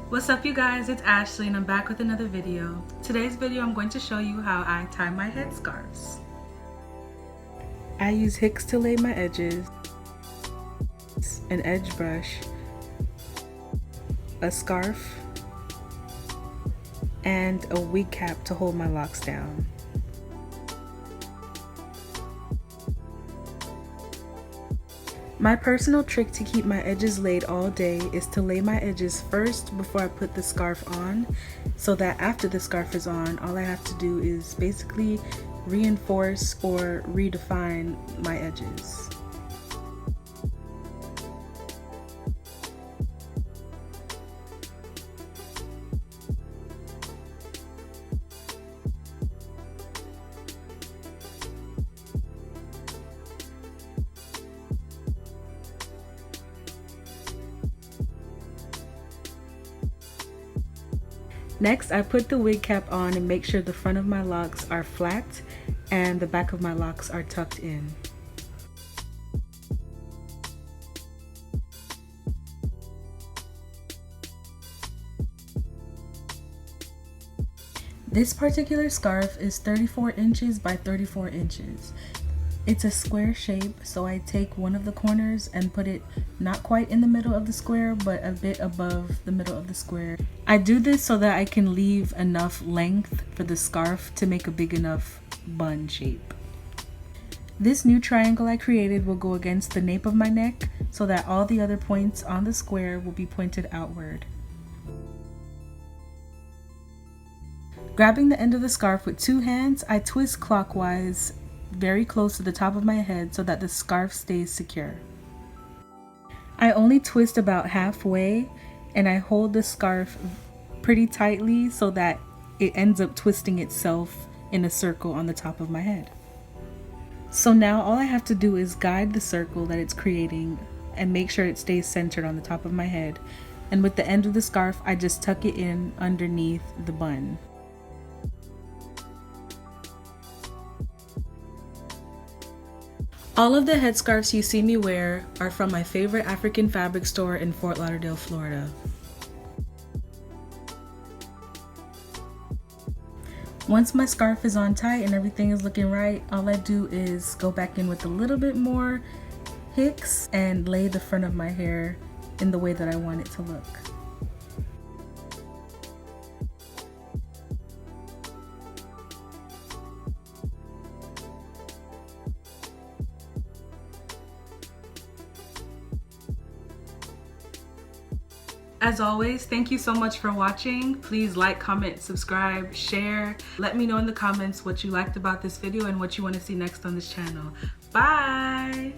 What's up you guys, it's Ashley and I'm back with another video. Today's video I'm going to show you how I tie my headscarves. I use hicks to lay my edges, an edge brush, a scarf, and a wig cap to hold my locks down. My personal trick to keep my edges laid all day is to lay my edges first before I put the scarf on, so that after the scarf is on, all I have to do is basically reinforce or redefine my edges. Next, I put the wig cap on and make sure the front of my locks are flat and the back of my locks are tucked in. This particular scarf is 34 inches by 34 inches. It's a square shape, so I take one of the corners and put it not quite in the middle of the square, but a bit above the middle of the square. I do this so that I can leave enough length for the scarf to make a big enough bun shape. This new triangle I created will go against the nape of my neck so that all the other points on the square will be pointed outward. Grabbing the end of the scarf with two hands, I twist clockwise very close to the top of my head so that the scarf stays secure. I only twist about halfway and I hold the scarf pretty tightly so that it ends up twisting itself in a circle on the top of my head. So now all I have to do is guide the circle that it's creating and make sure it stays centered on the top of my head. And with the end of the scarf, I just tuck it in underneath the bun. All of the headscarves you see me wear are from my favorite African fabric store in Fort Lauderdale, Florida. Once my scarf is on tight and everything is looking right, all I do is go back in with a little bit more hicks and lay the front of my hair in the way that I want it to look. As always, thank you so much for watching. Please like, comment, subscribe, share. Let me know in the comments what you liked about this video and what you want to see next on this channel. Bye!